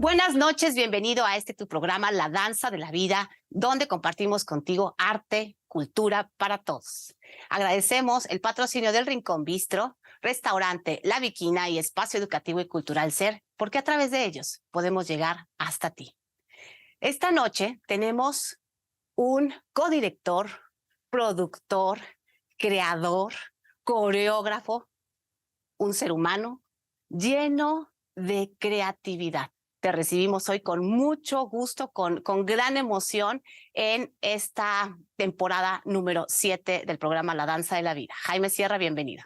Buenas noches, bienvenido a tu programa La Danza de la Vida, donde compartimos contigo arte, cultura para todos. Agradecemos el patrocinio del Rincón Bistro, Restaurante La Viquina y Espacio Educativo y Cultural Ser, porque a través de ellos podemos llegar hasta ti. Esta noche tenemos un codirector, productor, creador, coreógrafo, un ser humano lleno de creatividad. Te recibimos hoy con mucho gusto, con gran emoción en esta temporada número 7 del programa La Danza de la Vida. Jaime Sierra, bienvenido.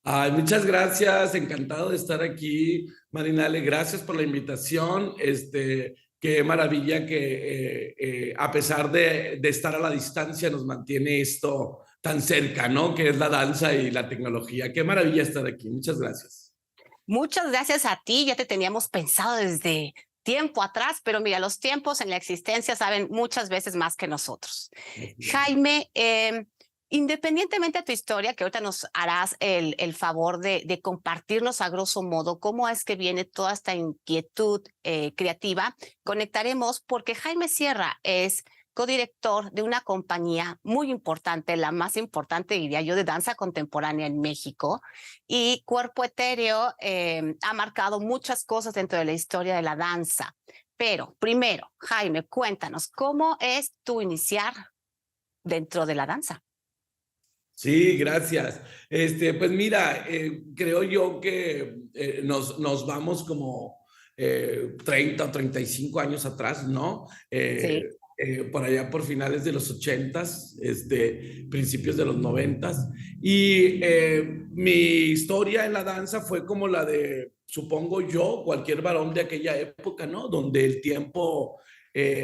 Ay, muchas gracias, encantado de estar aquí, Marinale, gracias por la invitación. Qué maravilla que a pesar de estar a la distancia nos mantiene esto tan cerca, ¿no? Que es la danza y la tecnología. Qué maravilla estar aquí, muchas gracias. Muchas gracias a ti, ya te teníamos pensado desde tiempo atrás, pero mira, los tiempos en la existencia saben muchas veces más que nosotros. Jaime, independientemente de tu historia, que ahorita nos harás el favor de compartirnos a grosso modo cómo es que viene toda esta inquietud creativa, conectaremos porque Jaime Sierra es codirector de una compañía muy importante, la más importante, diría yo, de danza contemporánea en México. Y Cuerpo Etéreo ha marcado muchas cosas dentro de la historia de la danza. Pero primero, Jaime, cuéntanos, ¿cómo es tu iniciar dentro de la danza? Sí, gracias. Pues mira, creo yo que nos vamos como 30 o 35 años atrás, ¿no? Sí. Por allá por finales de los 80s, principios de los 90s. Y mi historia en la danza fue como la de, supongo yo, cualquier varón de aquella época, ¿no? Donde el tiempo,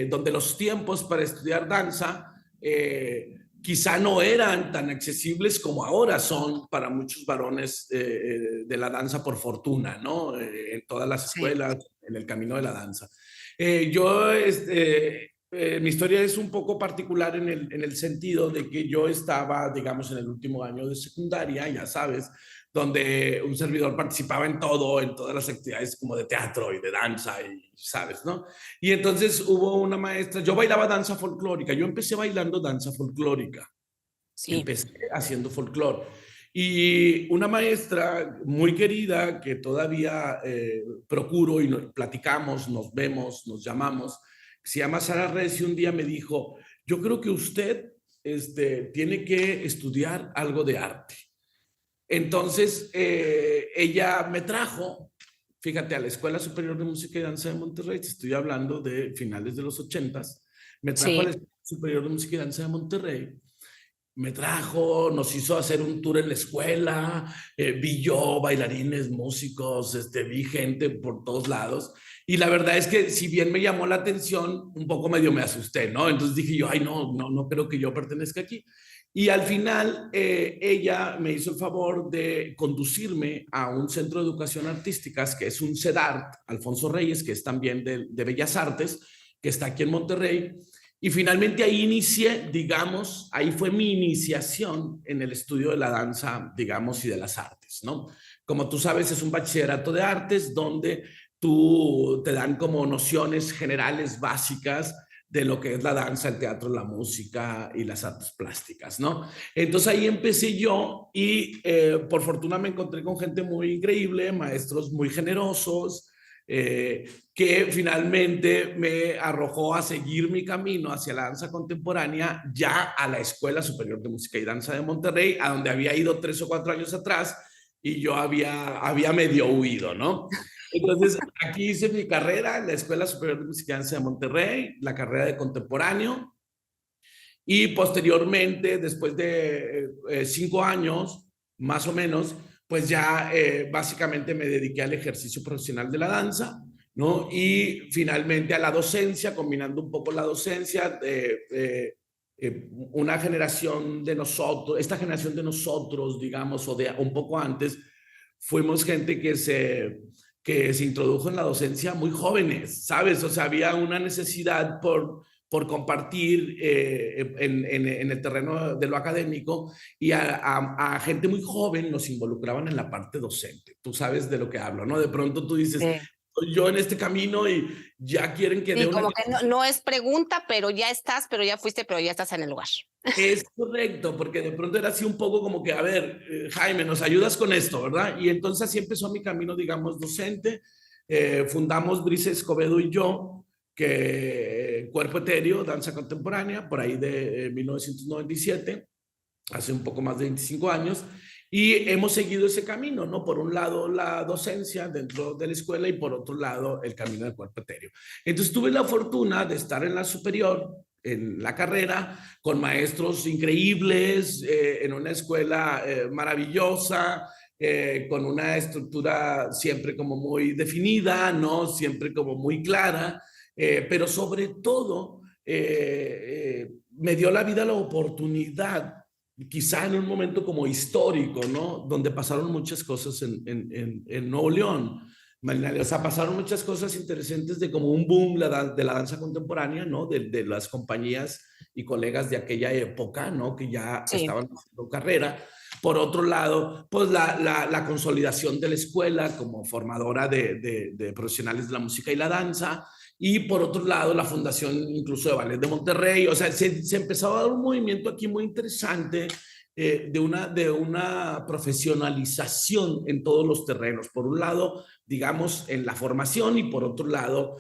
donde los tiempos para estudiar danza quizá no eran tan accesibles como ahora son para muchos varones de la danza por fortuna, ¿no? En todas las escuelas, en el camino de la danza. Mi historia es un poco particular en el sentido de que yo estaba, digamos, en el último año de secundaria, ya sabes, donde un servidor participaba en todo, en todas las actividades como de teatro y de danza, y sabes, ¿no? Y entonces hubo una maestra, yo bailaba danza folclórica, yo empecé bailando danza folclórica, Sí. empecé haciendo folclore. Y una maestra muy querida que todavía procuro y platicamos, nos vemos, nos llamamos, se llama Sara Recio, un día me dijo, yo creo que usted tiene que estudiar algo de arte. Entonces, ella me trajo, fíjate, a la Escuela Superior de Música y Danza de Monterrey, te estoy hablando de finales de los 80s, me trajo a la Sí. Escuela Superior de Música y Danza de Monterrey, me trajo, nos hizo hacer un tour en la escuela, vi yo bailarines, músicos, vi gente por todos lados. Y la verdad es que si bien me llamó la atención, un poco medio me asusté, ¿no? Entonces dije yo, ay, no creo que yo pertenezca aquí. Y al final ella me hizo el favor de conducirme a un centro de educación artísticas, que es un CEDART, Alfonso Reyes, que es también de Bellas Artes, que está aquí en Monterrey. Y finalmente ahí inicié, digamos, ahí fue mi iniciación en el estudio de la danza, digamos, y de las artes, ¿no? Como tú sabes, es un bachillerato de artes donde tú te dan como nociones generales básicas de lo que es la danza, el teatro, la música y las artes plásticas, ¿no? Entonces ahí empecé yo y por fortuna me encontré con gente muy increíble, maestros muy generosos, que finalmente me arrojó a seguir mi camino hacia la danza contemporánea ya a la Escuela Superior de Música y Danza de Monterrey, a donde había ido 3 o 4 años atrás y yo había medio huido, ¿no? Entonces, aquí hice mi carrera en la Escuela Superior de Música y Danza de Monterrey, la carrera de contemporáneo, y posteriormente, después de 5 años, más o menos, pues ya básicamente me dediqué al ejercicio profesional de la danza, ¿no? Y finalmente a la docencia, combinando un poco la docencia, una generación de nosotros, esta generación de nosotros, digamos, o de un poco antes, fuimos gente que se introdujo en la docencia muy jóvenes, ¿sabes? O sea, había una necesidad por compartir en el terreno de lo académico y a gente muy joven nos involucraban en la parte docente. Tú sabes de lo que hablo, ¿no? De pronto tú dices, Sí. estoy yo en este camino y ya quieren que dé Sí, una como que clase. no es pregunta, pero ya estás, pero ya fuiste, pero ya estás en el lugar. Es correcto, porque de pronto era así un poco como que, a ver, Jaime, nos ayudas con esto, ¿verdad? Y entonces así empezó mi camino, digamos, docente. Fundamos Brice Escobedo y yo, que Cuerpo Etéreo, Danza Contemporánea, por ahí de 1997, hace un poco más de 25 años, y hemos seguido ese camino, ¿no? Por un lado, la docencia dentro de la escuela y por otro lado, el camino del cuerpo etéreo. Entonces tuve la fortuna de estar en la superior, en la carrera, con maestros increíbles, en una escuela maravillosa, con una estructura siempre como muy definida, ¿no? Siempre como muy clara, pero sobre todo me dio la vida la oportunidad, quizá en un momento como histórico, ¿no? Donde pasaron muchas cosas en Nuevo León. O sea, pasaron muchas cosas interesantes de como un boom de la danza contemporánea, ¿no? De las compañías y colegas de aquella época, ¿no? Que ya Sí. estaban haciendo carrera. Por otro lado, pues la consolidación de la escuela como formadora de profesionales de la música y la danza. Y por otro lado, la fundación incluso de Ballet de Monterrey. O sea, se empezaba a dar un movimiento aquí muy interesante, de una profesionalización en todos los terrenos. Por un lado, digamos, en la formación y por otro lado,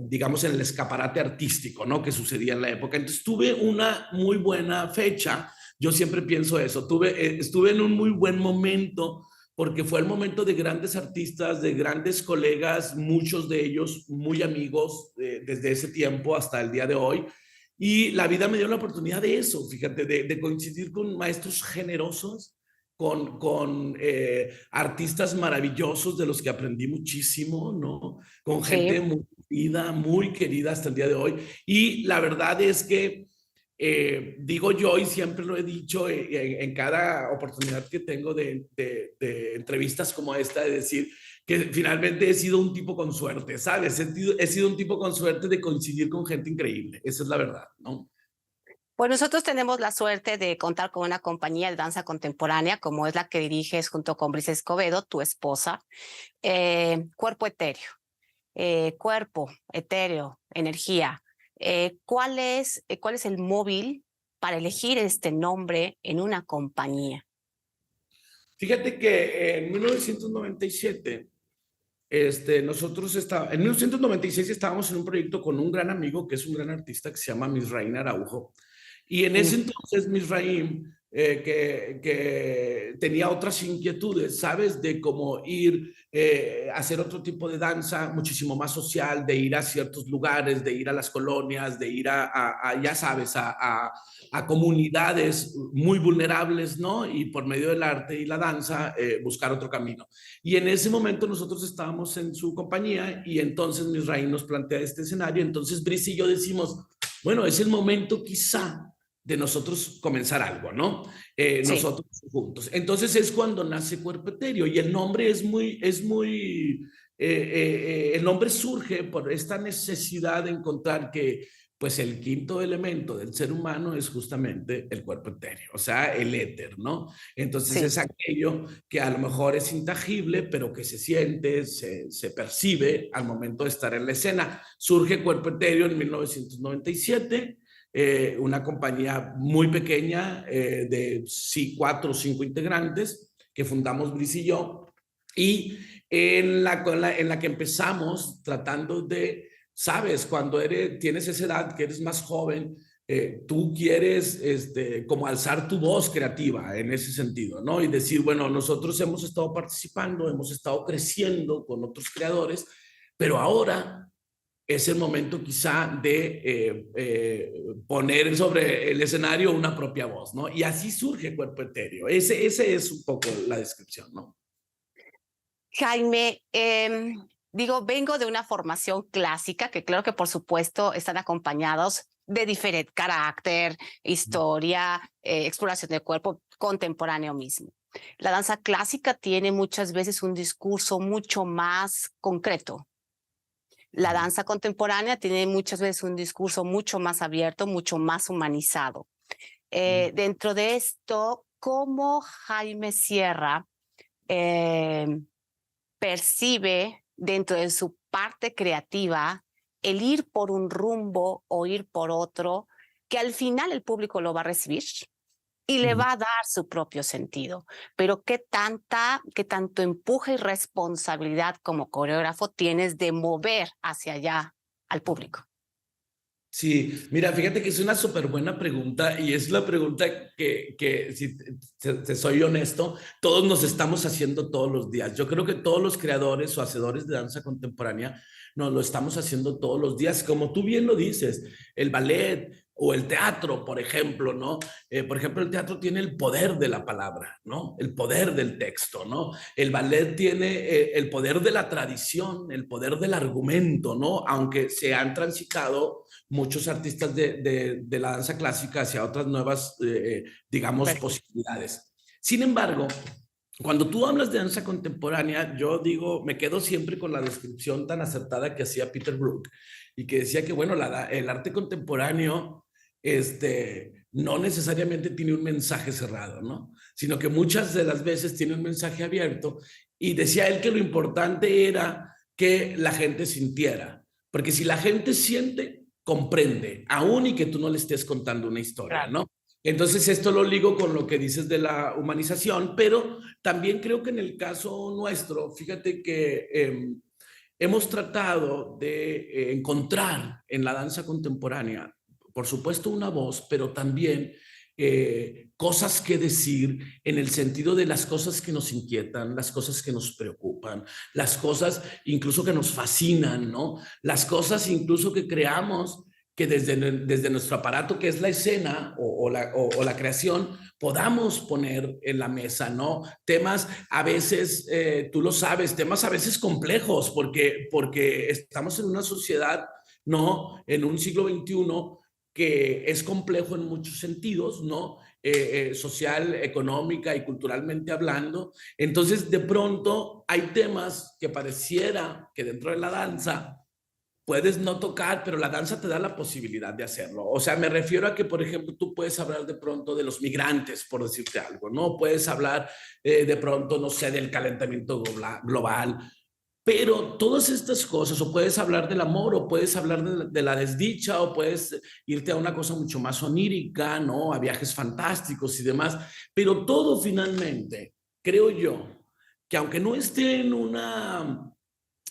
digamos, en el escaparate artístico, ¿no? Que sucedía en la época. Entonces, tuve una muy buena fecha. Yo siempre pienso eso. Estuve en un muy buen momento porque fue el momento de grandes artistas, de grandes colegas, muchos de ellos muy amigos desde ese tiempo hasta el día de hoy. Y la vida me dio la oportunidad de eso, fíjate, de coincidir con maestros generosos, con artistas maravillosos de los que aprendí muchísimo, ¿no? Con Sí. gente muy querida hasta el día de hoy. Y la verdad es que digo yo, y siempre lo he dicho en cada oportunidad que tengo de entrevistas como esta, de decir que finalmente he sido un tipo con suerte, ¿sabes? He sido un tipo con suerte de coincidir con gente increíble, esa es la verdad, ¿no? Pues nosotros tenemos la suerte de contar con una compañía de danza contemporánea, como es la que diriges junto con Brice Escobedo, tu esposa, Cuerpo Etéreo. Cuerpo, etéreo, energía. ¿Cuál es el móvil para elegir este nombre en una compañía? Fíjate que en 1997, en 1996 estábamos en un proyecto con un gran amigo que es un gran artista que se llama Misraín Araujo. Y en ese Mm. entonces Misraín, que tenía otras inquietudes, ¿sabes? De cómo ir a hacer otro tipo de danza muchísimo más social, de ir a ciertos lugares, de ir a las colonias, de ir ya sabes, a comunidades muy vulnerables, ¿no? Y por medio del arte y la danza, buscar otro camino. Y en ese momento nosotros estábamos en su compañía y entonces Misraín nos plantea este escenario. Entonces Brice y yo decimos, bueno, es el momento quizá de nosotros comenzar algo, ¿no? Sí. Nosotros juntos. Entonces es cuando nace Cuerpo Etéreo y el nombre el nombre surge por esta necesidad de encontrar que pues el quinto elemento del ser humano es justamente el cuerpo etéreo, o sea, el éter, ¿no? Entonces Sí. es aquello que a lo mejor es intangible, pero que se siente, se percibe al momento de estar en la escena. Surge Cuerpo Etéreo en 1997, una compañía muy pequeña, de sí, 4 o 5 integrantes, que fundamos Brice y yo, y en la que empezamos tratando de, sabes, cuando tienes esa edad, que eres más joven, tú quieres como alzar tu voz creativa en ese sentido, ¿no? Y decir, bueno, nosotros hemos estado participando, hemos estado creciendo con otros creadores, pero ahora es el momento quizá de poner sobre el escenario una propia voz, ¿no? Y así surge Cuerpo Etéreo. Ese es un poco la descripción, ¿no? Jaime, digo, vengo de una formación clásica que claro que por supuesto están acompañados de diferente carácter, historia, exploración del cuerpo contemporáneo mismo. La danza clásica tiene muchas veces un discurso mucho más concreto. La danza contemporánea tiene muchas veces un discurso mucho más abierto, mucho más humanizado. Dentro de esto, ¿cómo Jaime Sierra percibe dentro de su parte creativa el ir por un rumbo o ir por otro, que al final el público lo va a recibir y le Ujú. va a dar su propio sentido. Pero qué tanto empuje y responsabilidad como coreógrafo tienes de mover hacia allá al público. Sí, mira, fíjate que es una súper buena pregunta y es la pregunta que si te soy honesto, todos nos estamos haciendo todos los días. Yo creo que todos los creadores o hacedores de danza contemporánea nos lo estamos haciendo todos los días. Como tú bien lo dices, el ballet o el teatro, por ejemplo, ¿no? Por ejemplo, el teatro tiene el poder de la palabra, ¿no? El poder del texto, ¿no? El ballet tiene el poder de la tradición, el poder del argumento, ¿no? Aunque se han transitado muchos artistas de la danza clásica hacia otras nuevas, digamos, Perfecto. posibilidades. Sin embargo, cuando tú hablas de danza contemporánea, yo digo, me quedo siempre con la descripción tan acertada que hacía Peter Brook y que decía que, bueno, el arte contemporáneo no necesariamente tiene un mensaje cerrado, ¿no? Sino que muchas de las veces tiene un mensaje abierto y decía él que lo importante era que la gente sintiera, porque si la gente siente, comprende, aún y que tú no le estés contando una historia, Claro. ¿no? Entonces esto lo ligo con lo que dices de la humanización, pero también creo que en el caso nuestro, fíjate que hemos tratado de encontrar en la danza contemporánea, por supuesto, una voz, pero también cosas que decir en el sentido de las cosas que nos inquietan, las cosas que nos preocupan, las cosas incluso que nos fascinan, ¿no? Las cosas incluso que creamos que desde nuestro aparato, que es la escena o la creación, podamos poner en la mesa, ¿no? Temas a veces, tú lo sabes, temas a veces complejos, porque estamos en una sociedad, ¿no? En un siglo XXI que es complejo en muchos sentidos, ¿no? Social, económica y culturalmente hablando. Entonces, de pronto, hay temas que pareciera que dentro de la danza puedes no tocar, pero la danza te da la posibilidad de hacerlo. O sea, me refiero a que, por ejemplo, tú puedes hablar de pronto de los migrantes, por decirte algo, ¿no? Puedes hablar de pronto, no sé, del calentamiento global, pero todas estas cosas, o puedes hablar del amor, o puedes hablar de la desdicha, o puedes irte a una cosa mucho más onírica, ¿no? A viajes fantásticos y demás, pero todo finalmente, creo yo, que aunque no esté en una,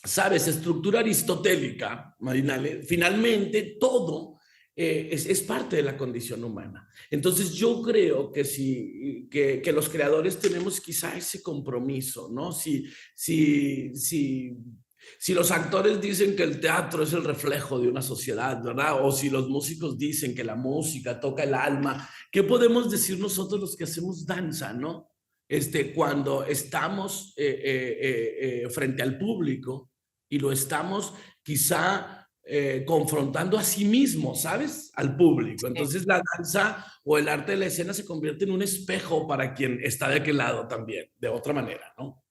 sabes, estructura aristotélica, Marinale, finalmente todo es parte de la condición humana. Entonces yo creo que, que los creadores tenemos quizá ese compromiso, ¿no? Si los actores dicen que el teatro es el reflejo de una sociedad, ¿verdad? O si los músicos dicen que la música toca el alma, ¿qué podemos decir nosotros los que hacemos danza, ¿no? Cuando estamos frente al público y lo estamos quizá confrontando a sí mismo, ¿sabes? Al público. Sí. Entonces la danza o el arte de la escena se convierte en un espejo para quien está de aquel lado también, de otra manera, ¿no?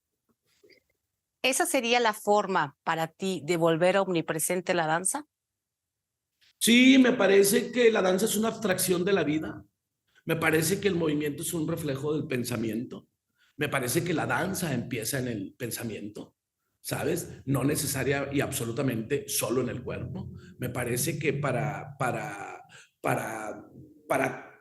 ¿Esa sería la forma para ti de volver omnipresente la danza? Sí, me parece que la danza es una abstracción de la vida. Me parece que el movimiento es un reflejo del pensamiento. Me parece que la danza empieza en el pensamiento, ¿sabes? No necesaria y absolutamente solo en el cuerpo. Me parece que para, para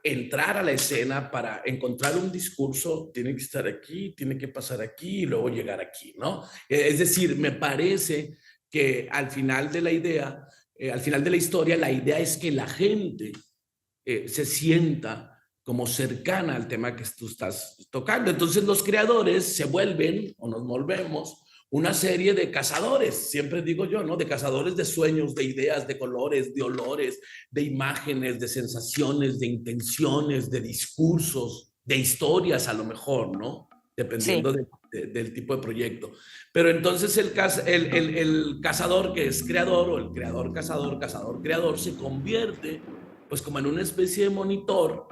entrar a la escena, para encontrar un discurso, tiene que estar aquí, tiene que pasar aquí y luego llegar aquí, ¿no? Es decir, me parece que al final de la idea, al final de la historia, la idea es que la gente se sienta como cercana al tema que tú estás tocando. Entonces los creadores se vuelven o nos volvemos una serie de cazadores, siempre digo yo, ¿no? De cazadores de sueños, de ideas, de colores, de olores, de imágenes, de sensaciones, de intenciones, de discursos, de historias a lo mejor, ¿no? Sí. Dependiendo del tipo de proyecto. Pero entonces el cazador que es creador o el creador cazador, cazador creador se convierte pues como en una especie de monitor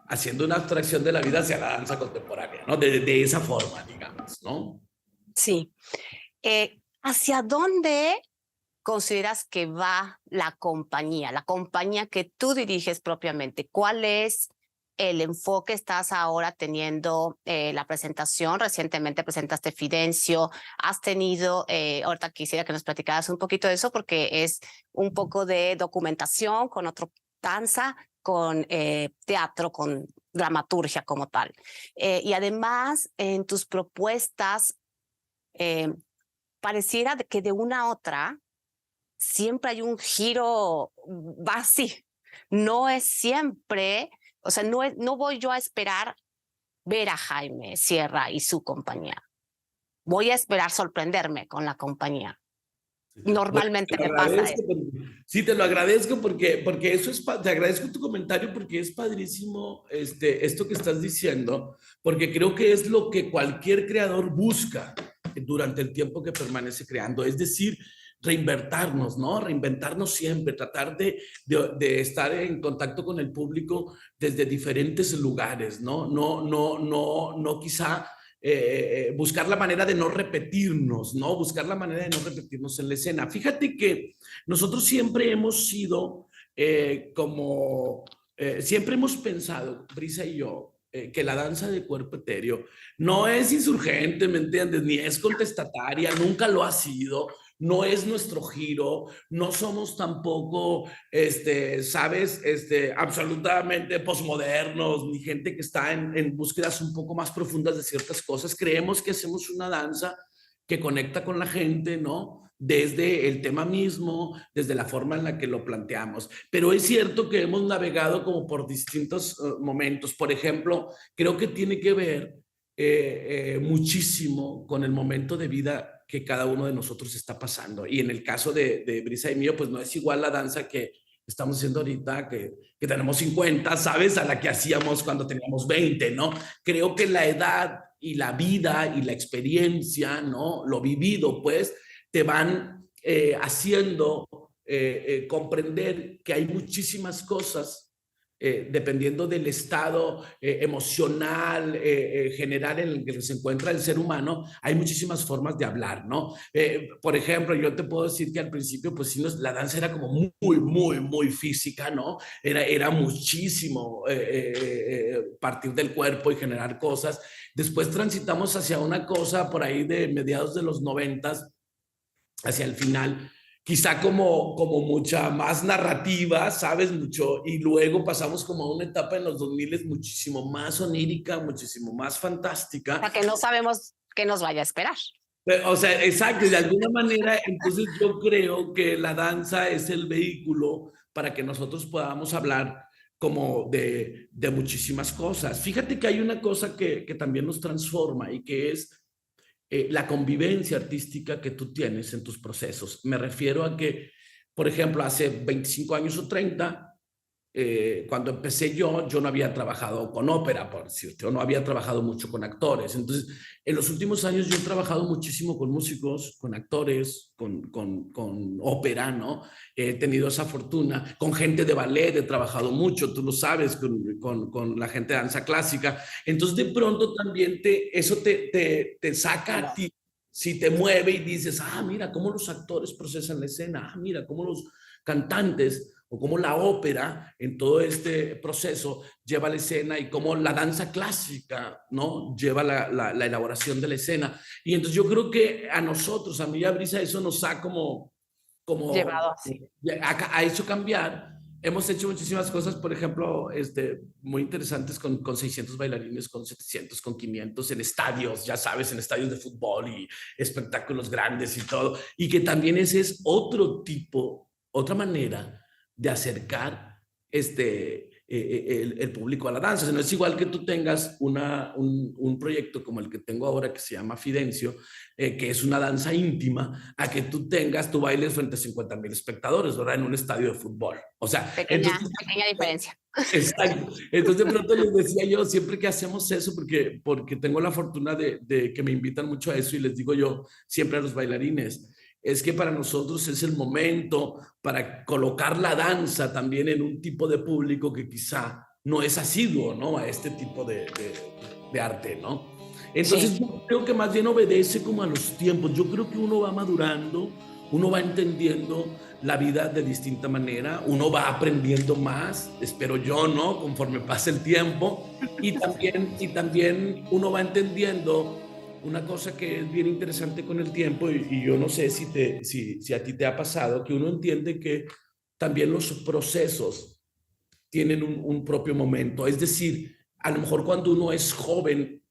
haciendo una abstracción de la vida hacia la danza contemporánea, ¿no? De esa forma, digamos, ¿no? Sí. ¿Hacia dónde consideras que va la compañía que tú diriges propiamente? ¿Cuál es el enfoque estás ahora teniendo, la presentación, recientemente presentaste Fidencio, has tenido, ahorita quisiera que nos platicaras un poquito de eso porque es un poco de documentación con otro danza, con teatro, con dramaturgia como tal. Y además en tus propuestas pareciera que de una a otra siempre hay un giro, va así. No es siempre, o sea, no voy yo a esperar ver a Jaime Sierra y su compañía. Voy a esperar sorprenderme con la compañía. Bueno, Normalmente te lo me pasa agradezco eso. sí, te lo agradezco porque eso es, te agradezco tu comentario porque es padrísimo esto que estás diciendo, porque creo que es lo que cualquier creador busca durante el tiempo que permanece creando, es decir, reinventarnos, ¿no? Reinventarnos siempre, tratar de estar en contacto con el público desde diferentes lugares, ¿no? No quizá buscar la manera de no repetirnos, ¿no? Buscar la manera de no repetirnos en la escena. Fíjate que nosotros siempre hemos sido siempre hemos pensado, Brisa y yo, que la danza de cuerpo etéreo no es insurgente, ¿me entiendes? Ni es contestataria, nunca lo ha sido, no es nuestro giro, no somos tampoco, sabes, absolutamente posmodernos, ni gente que está en búsquedas un poco más profundas de ciertas cosas. Creemos que hacemos una danza que conecta con la gente, ¿no? Desde el tema mismo, desde la forma en la que lo planteamos. Pero es cierto que hemos navegado como por distintos momentos. Por ejemplo, creo que tiene que ver muchísimo con el momento de vida que cada uno de nosotros está pasando. Y en el caso de Brisa y mío, pues no es igual la danza que estamos haciendo ahorita, que tenemos 50, ¿sabes? A la que hacíamos cuando teníamos 20, ¿no? Creo que la edad y la vida y la experiencia, ¿no? Lo vivido, pues, te van haciendo comprender que hay muchísimas cosas dependiendo del estado emocional general en el que se encuentra el ser humano, hay muchísimas formas de hablar, ¿no? Por ejemplo, yo te puedo decir que al principio, pues sí, la danza era como muy física, ¿no? Era muchísimo partir del cuerpo y generar cosas. Después transitamos hacia una cosa por ahí de mediados de los 90, hacia el final, quizá como mucha más narrativa, ¿sabes? Mucho, y luego pasamos como a una etapa en los 2000 muchísimo más onírica, muchísimo más fantástica. O sea, que no sabemos qué nos vaya a esperar. O sea, exacto, de alguna manera, entonces yo creo que la danza es el vehículo para que nosotros podamos hablar como de muchísimas cosas. Fíjate que hay una cosa que también nos transforma y que es la convivencia artística que tú tienes en tus procesos. Me refiero a que, por ejemplo, hace 25 años o 30, cuando empecé yo no había trabajado con ópera, por decirte, o no había trabajado mucho con actores. Entonces, en los últimos años yo he trabajado muchísimo con músicos, con actores, con ópera, ¿no? He tenido esa fortuna. Con gente de ballet he trabajado mucho, tú lo sabes, con la gente de danza clásica. Entonces, de pronto también eso te saca a ti, si te mueve y dices, ah, mira cómo los actores procesan la escena, ah, mira cómo los cantantes o cómo la ópera en todo este proceso lleva la escena y cómo la danza clásica, ¿no? Lleva la elaboración de la escena. Y entonces yo creo que a nosotros, a mí y a Brisa, eso nos ha Llevado así. ha hecho cambiar. Hemos hecho muchísimas cosas, por ejemplo, muy interesantes con 600 bailarines, con 700, con 500 en estadios, ya sabes, en estadios de fútbol y espectáculos grandes y todo. Y que también ese es otro tipo, otra manera de acercar el público a la danza. O sea, no es igual que tú tengas un proyecto como el que tengo ahora que se llama Fidencio, que es una danza íntima, a que tú bailes frente a 50,000 espectadores, ¿verdad? En un estadio de fútbol. O sea, Pequeña entonces, diferencia. exacto. Entonces de pronto les decía yo, siempre que hacemos eso, porque tengo la fortuna de que me invitan mucho a eso y les digo yo siempre a los bailarines, es que para nosotros es el momento para colocar la danza también en un tipo de público que quizá no es asiduo, ¿no? A este tipo de arte, ¿no? Entonces Sí. yo creo que más bien obedece como a los tiempos. Yo creo que uno va madurando, uno va entendiendo la vida de distinta manera, uno va aprendiendo más, espero yo, ¿no? Conforme pasa el tiempo, y también uno va entendiendo una cosa que es bien interesante con el tiempo, y yo no sé si a ti te ha pasado, que uno entiende que también los procesos tienen un propio momento. Es decir, a lo mejor cuando uno es joven,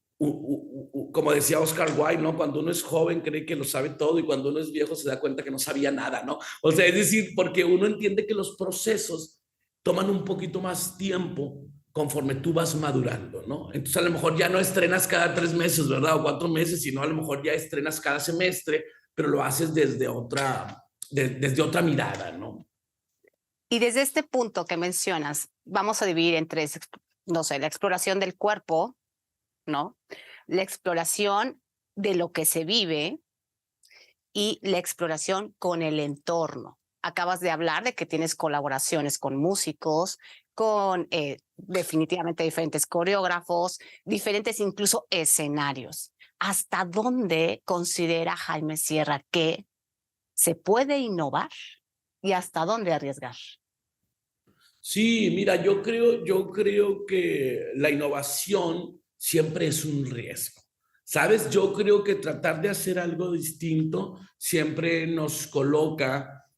como decía Oscar Wilde, ¿no? Cuando uno es joven cree que lo sabe todo y cuando uno es viejo se da cuenta que no sabía nada, ¿no? O sea, es decir, porque uno entiende que los procesos toman un poquito más tiempo conforme tú vas madurando, ¿no? Entonces a lo mejor ya no estrenas cada 3 meses, ¿verdad? O 4 meses, sino a lo mejor ya estrenas cada semestre, pero lo haces desde otra mirada, ¿no? Y desde este punto que mencionas, vamos a dividir en tres, no sé, la exploración del cuerpo, ¿no? La exploración de lo que se vive y la exploración con el entorno. Acabas de hablar de que tienes colaboraciones con músicos, con definitivamente diferentes coreógrafos, diferentes incluso escenarios. ¿Hasta dónde considera Jaime Sierra que se puede innovar y hasta dónde arriesgar? Sí, mira, yo creo que la innovación siempre es un riesgo. ¿Sabes? Yo creo que tratar de hacer algo distinto siempre nos coloca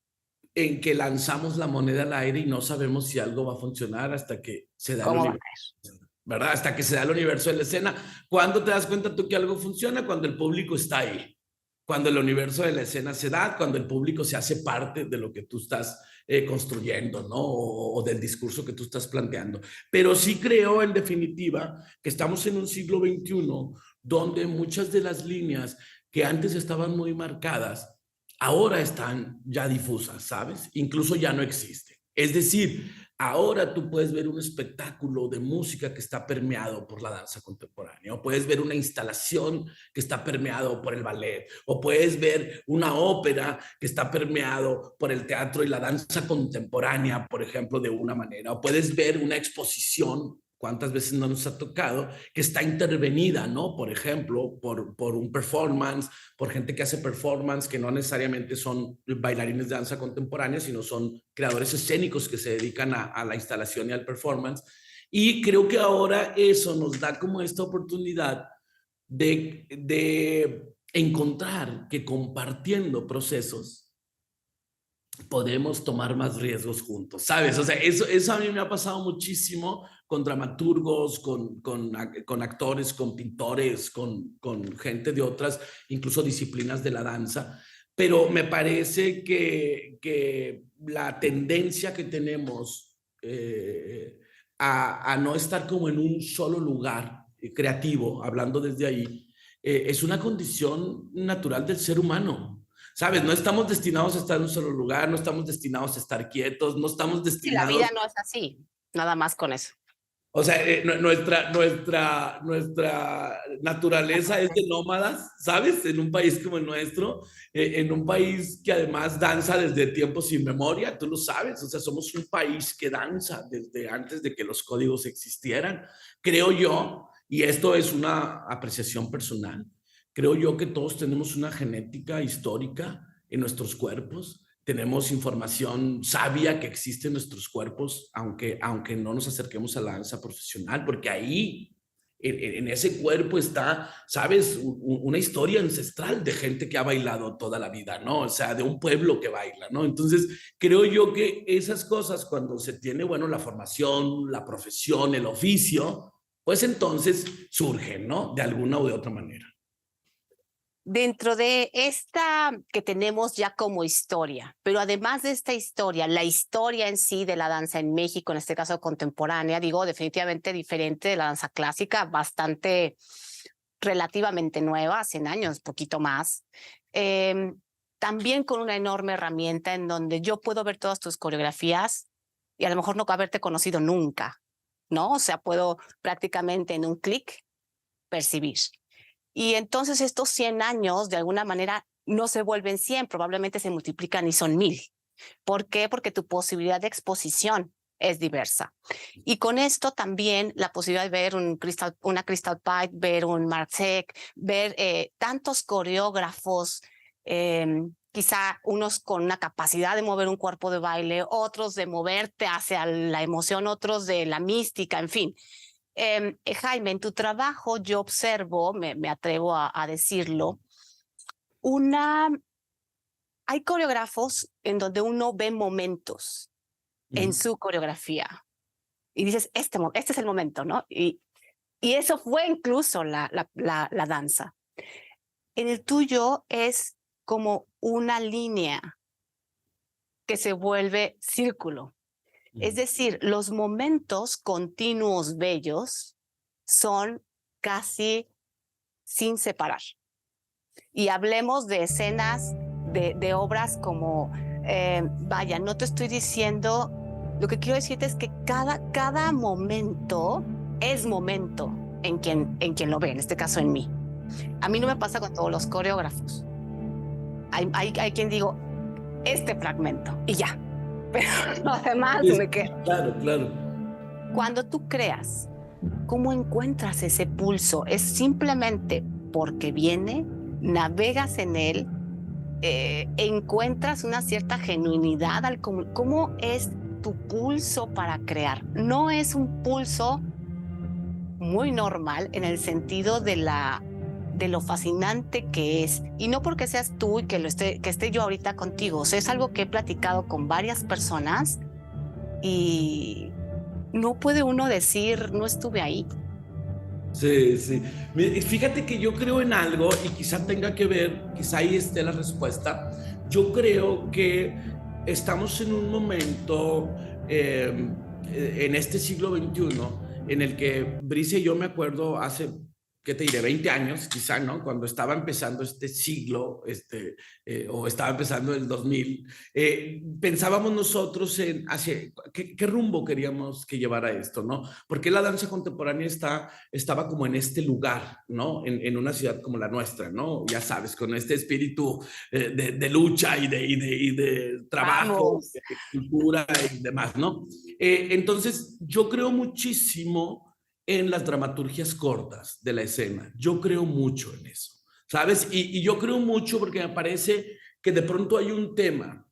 en que lanzamos la moneda al aire y no sabemos si algo va a funcionar hasta que se da el ¿Cómo va a universo, ¿verdad? Hasta que se da el universo de la escena. ¿Cuándo te das cuenta tú que algo funciona? Cuando el público está ahí, cuando el universo de la escena se da, cuando el público se hace parte de lo que tú estás construyendo, ¿no? O del discurso que tú estás planteando. Pero sí creo, en definitiva, que estamos en un siglo XXI donde muchas de las líneas que antes estaban muy marcadas, ahora están ya difusas, ¿sabes? Incluso ya no existen. Es decir, ahora tú puedes ver un espectáculo de música que está permeado por la danza contemporánea, o puedes ver una instalación que está permeado por el ballet, o puedes ver una ópera que está permeado por el teatro y la danza contemporánea, por ejemplo, de una manera, o puedes ver una exposición. ¿Cuántas veces no nos ha tocado que está intervenida, ¿no? Por ejemplo, por un performance, por gente que hace performance, que no necesariamente son bailarines de danza contemporánea, sino son creadores escénicos que se dedican a la instalación y al performance. Y creo que ahora eso nos da como esta oportunidad de encontrar que compartiendo procesos podemos tomar más riesgos juntos, ¿sabes? O sea, eso a mí me ha pasado muchísimo con dramaturgos, con actores, con pintores, con gente de otras, incluso disciplinas de la danza, pero me parece que la tendencia que tenemos a no estar como en un solo lugar creativo, hablando desde ahí, es una condición natural del ser humano. ¿Sabes? No estamos destinados a estar en un solo lugar, no estamos destinados a estar quietos, no estamos Sí, la vida destinados, no es así, nada más con eso. o sea, nuestra naturaleza es de nómadas, ¿sabes? En un país como el nuestro, en un país que además danza desde tiempos sin memoria, tú lo sabes, o sea, somos un país que danza desde antes de que los códigos existieran, creo yo, y esto es una apreciación personal, creo yo que todos tenemos una genética histórica en nuestros cuerpos, tenemos información sabia que existe en nuestros cuerpos, aunque no nos acerquemos a la danza profesional, porque ahí, en ese cuerpo está, ¿sabes? Una historia ancestral de gente que ha bailado toda la vida, ¿no? O sea, de un pueblo que baila, ¿no? Entonces, creo yo que esas cosas, cuando se tiene, bueno, la formación, la profesión, el oficio, pues entonces surgen, ¿no? De alguna u de otra manera. Dentro de esta que tenemos ya como historia, pero además de esta historia, la historia en sí de la danza en México, en este caso contemporánea, digo, definitivamente diferente de la danza clásica, bastante relativamente nueva, 100 años, poquito más. También con una enorme herramienta en donde yo puedo ver todas tus coreografías y a lo mejor no haberte conocido nunca, ¿no? O sea, puedo prácticamente en un clic percibir. Y entonces estos 100 años, de alguna manera, no se vuelven 100, probablemente se multiplican y son 1000. ¿Por qué? Porque tu posibilidad de exposición es diversa. Y con esto también la posibilidad de ver una Crystal Pite, ver un Marcek, ver tantos coreógrafos quizá unos con una capacidad de mover un cuerpo de baile, otros de moverte hacia la emoción, otros de la mística, en fin. Jaime, en tu trabajo yo observo, me atrevo a decirlo, hay coreógrafos en donde uno ve momentos en su coreografía y dices, este es el momento, ¿no? Y eso fue incluso la danza. En el tuyo es como una línea que se vuelve círculo. Es decir, los momentos continuos bellos son casi sin separar. Y hablemos de escenas, de obras como, vaya, no te estoy diciendo, lo que quiero decirte es que cada momento es momento en quien lo ve, en este caso en mí. A mí no me pasa con todos los coreógrafos. Hay quien digo, este fragmento, y ya. Pero lo demás me quedo. Claro, claro. Cuando tú creas, ¿cómo encuentras ese pulso? ¿Es simplemente porque viene, navegas en él, encuentras una cierta genuinidad? ¿Cómo es tu pulso para crear? No es un pulso muy normal en el sentido de lo fascinante que es, y no porque seas tú y que esté yo ahorita contigo. O sea, es algo que he platicado con varias personas y no puede uno decir no estuve ahí. Sí, sí. Fíjate que yo creo en algo y quizá tenga que ver, quizá ahí esté la respuesta. Yo creo que estamos en un momento en este siglo XXI en el que Brice y yo me acuerdo hace, ¿qué te diré? 20 años, quizá, ¿no? Cuando estaba empezando este siglo, o estaba empezando el 2000, pensábamos nosotros en hacia qué rumbo queríamos que llevara esto, ¿no? Porque la danza contemporánea estaba como en este lugar, ¿no? En una ciudad como la nuestra, ¿no? Ya sabes, con este espíritu de lucha y de trabajo, Vamos. de cultura y demás, ¿no? Entonces, yo creo muchísimo en las dramaturgias cortas de la escena. Yo creo mucho en eso, ¿sabes? Y yo creo mucho porque me parece que de pronto hay un tema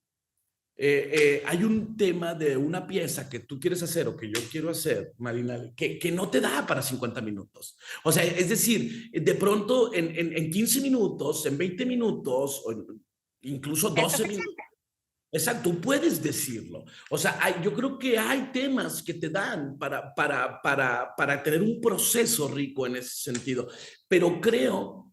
de una pieza que tú quieres hacer o que yo quiero hacer, Marina, que no te da para 50 minutos. O sea, es decir, de pronto en 15 minutos, en 20 minutos, o incluso 12 minutos. Exacto, tú puedes decirlo. O sea, yo creo que hay temas que te dan para tener un proceso rico en ese sentido, pero creo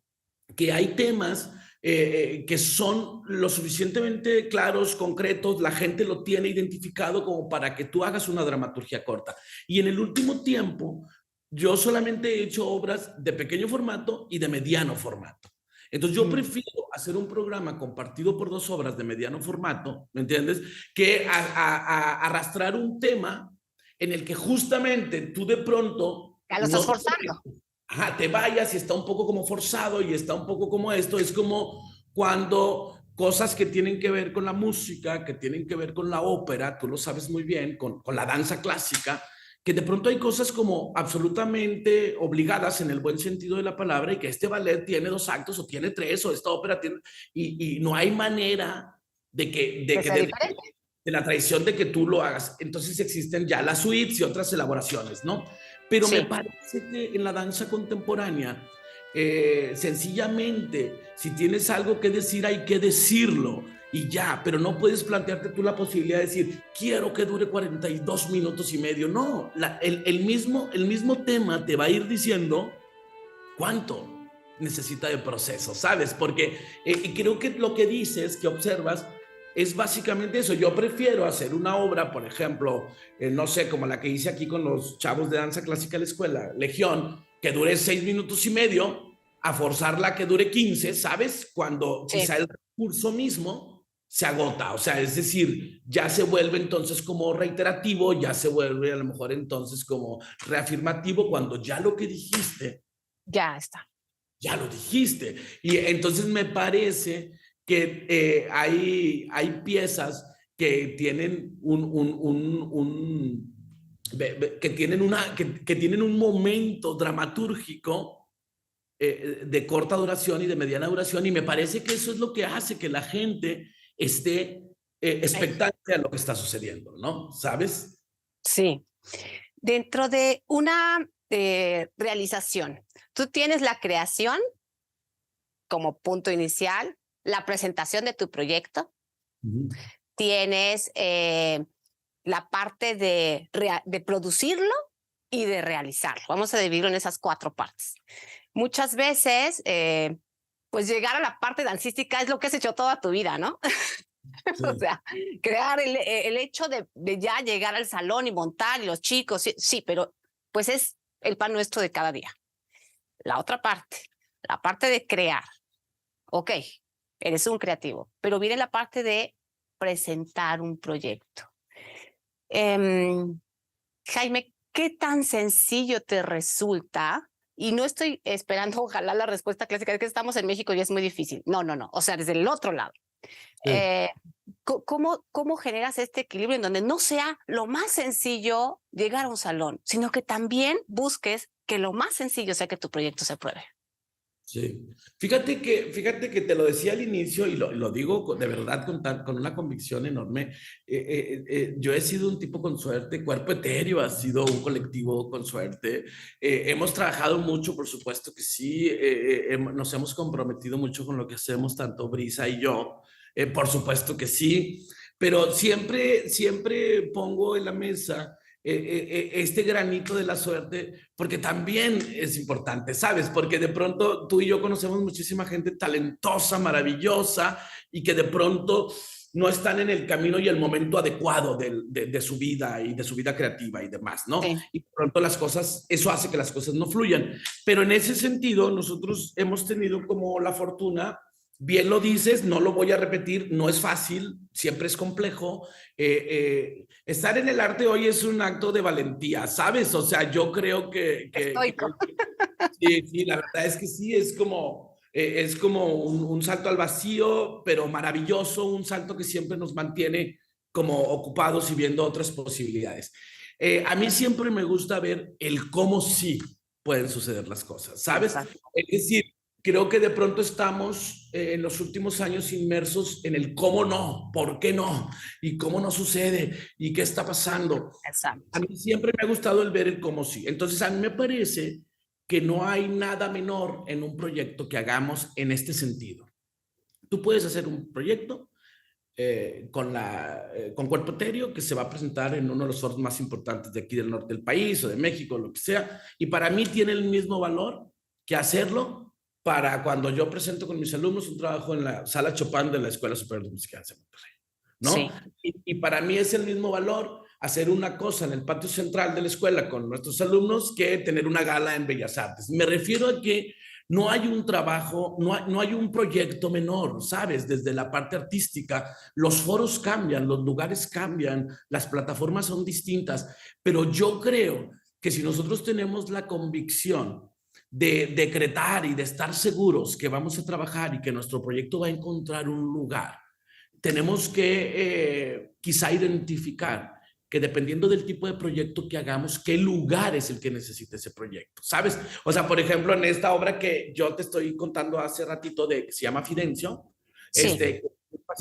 que hay temas que son lo suficientemente claros, concretos, la gente lo tiene identificado como para que tú hagas una dramaturgia corta. Y en el último tiempo, yo solamente he hecho obras de pequeño formato y de mediano formato. Entonces yo prefiero hacer un programa compartido por dos obras de mediano formato, ¿me entiendes? Que arrastrar un tema en el que justamente tú de pronto Ya lo estás no forzando. te vayas y está un poco como forzado y está un poco como esto. Es como cuando cosas que tienen que ver con la música, que tienen que ver con la ópera, tú lo sabes muy bien, con la danza clásica, que de pronto hay cosas como absolutamente obligadas en el buen sentido de la palabra y que este ballet tiene 2 actos o tiene 3 o esta ópera tiene, y no hay manera de la tradición de que tú lo hagas. Entonces existen ya las suites y otras elaboraciones, ¿no? Pero me Sí. parece que en la danza contemporánea, sencillamente, si tienes algo que decir, hay que decirlo y ya, pero no puedes plantearte tú la posibilidad de decir, quiero que dure 42 minutos y medio. No, el mismo tema te va a ir diciendo cuánto necesita de proceso, ¿sabes? Porque creo que lo que dices, que observas, es básicamente eso. Yo prefiero hacer una obra, por ejemplo, no sé, como la que hice aquí con los chavos de danza clásica de la escuela, Legión, que dure 6 minutos y medio, a forzarla que dure 15, ¿sabes? Cuando Sí. quizá el recurso mismo se agota, o sea, es decir, ya se vuelve entonces como reiterativo, ya se vuelve a lo mejor entonces como reafirmativo, cuando ya lo que dijiste Ya está. ya lo dijiste. Y entonces me parece que hay piezas que tienen que tienen un momento dramatúrgico de corta duración y de mediana duración, y me parece que eso es lo que hace que la gente esté expectante a lo que está sucediendo, ¿no? ¿Sabes? Sí. Dentro de una realización, tú tienes la creación como punto inicial, la presentación de tu proyecto, tienes la parte de producirlo y de realizarlo. Vamos a dividirlo en esas 4 partes. Muchas veces, pues llegar a la parte dancística es lo que has hecho toda tu vida, ¿no? Sí. O sea, crear el hecho de ya llegar al salón y montar y los chicos, sí, pero pues es el pan nuestro de cada día. La otra parte, la parte de crear. Ok, eres un creativo, pero viene la parte de presentar un proyecto. Jaime, ¿qué tan sencillo te resulta? Y no estoy esperando, ojalá, la respuesta clásica de que estamos en México y es muy difícil. No. O sea, desde el otro lado. Sí. ¿Cómo generas este equilibrio en donde no sea lo más sencillo llegar a un salón, sino que también busques que lo más sencillo sea que tu proyecto se apruebe? Sí. Fíjate que te lo decía al inicio y lo digo de verdad con una convicción enorme. Yo he sido un tipo con suerte, Cuerpo Etéreo ha sido un colectivo con suerte. Hemos trabajado mucho, por supuesto que sí. Nos hemos comprometido mucho con lo que hacemos, tanto Brisa y yo. Por supuesto que sí. Pero siempre pongo en la mesa este granito de la suerte, porque también es importante, ¿sabes? Porque de pronto tú y yo conocemos muchísima gente talentosa, maravillosa, y que de pronto no están en el camino y el momento adecuado de su vida y de su vida creativa y demás, ¿no? Sí. Y de pronto las cosas, eso hace que las cosas no fluyan. Pero en ese sentido, nosotros hemos tenido como la fortuna, bien lo dices, no lo voy a repetir, no es fácil, siempre es complejo. Estar en el arte hoy es un acto de valentía, ¿sabes? O sea, yo creo Estoico. sí, la verdad es que sí, es como un salto al vacío, pero maravilloso, un salto que siempre nos mantiene como ocupados y viendo otras posibilidades. A mí siempre me gusta ver el cómo sí pueden suceder las cosas, ¿sabes? Exacto. Es decir, creo que de pronto estamos en los últimos años inmersos en el cómo no, por qué no, y cómo no sucede, y qué está pasando. A Exacto. mí siempre me ha gustado el ver el cómo sí. Entonces, a mí me parece que no hay nada menor en un proyecto que hagamos en este sentido. Tú puedes hacer un proyecto con Cuerpo Etéreo que se va a presentar en uno de los foros más importantes de aquí del norte del país o de México, lo que sea, y para mí tiene el mismo valor que hacerlo para cuando yo presento con mis alumnos un trabajo en la Sala Chopin de la Escuela Superior de Música de Monterrey, ¿no? Sí. Y para mí es el mismo valor hacer una cosa en el patio central de la escuela con nuestros alumnos que tener una gala en Bellas Artes. Me refiero a que no hay un trabajo, no hay un proyecto menor, ¿sabes? Desde la parte artística, los foros cambian, los lugares cambian, las plataformas son distintas, pero yo creo que si nosotros tenemos la convicción de decretar y de estar seguros que vamos a trabajar y que nuestro proyecto va a encontrar un lugar, tenemos que quizá identificar que dependiendo del tipo de proyecto que hagamos, qué lugar es el que necesita ese proyecto, ¿sabes? O sea, por ejemplo, en esta obra que yo te estoy contando hace ratito de que se llama Fidencio, Sí. que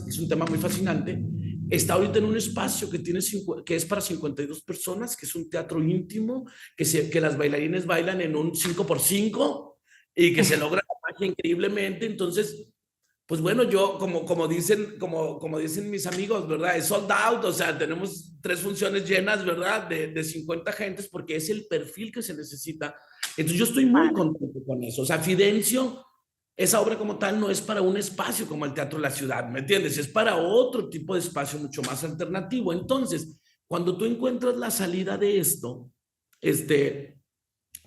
es un tema muy fascinante, está ahorita en un espacio que es para 52 personas, que es un teatro íntimo, que las bailarines bailan en un 5x5 y que se logra la magia increíblemente. Entonces, pues bueno, yo, como dicen mis amigos, ¿verdad? Es sold out, o sea, tenemos 3 funciones llenas, ¿verdad? De 50 gentes, porque es el perfil que se necesita. Entonces yo estoy muy Vale. contento con eso. O sea, Fidencio, esa obra como tal no es para un espacio como el Teatro de la Ciudad, ¿me entiendes? Es para otro tipo de espacio mucho más alternativo. Entonces, cuando tú encuentras la salida de esto,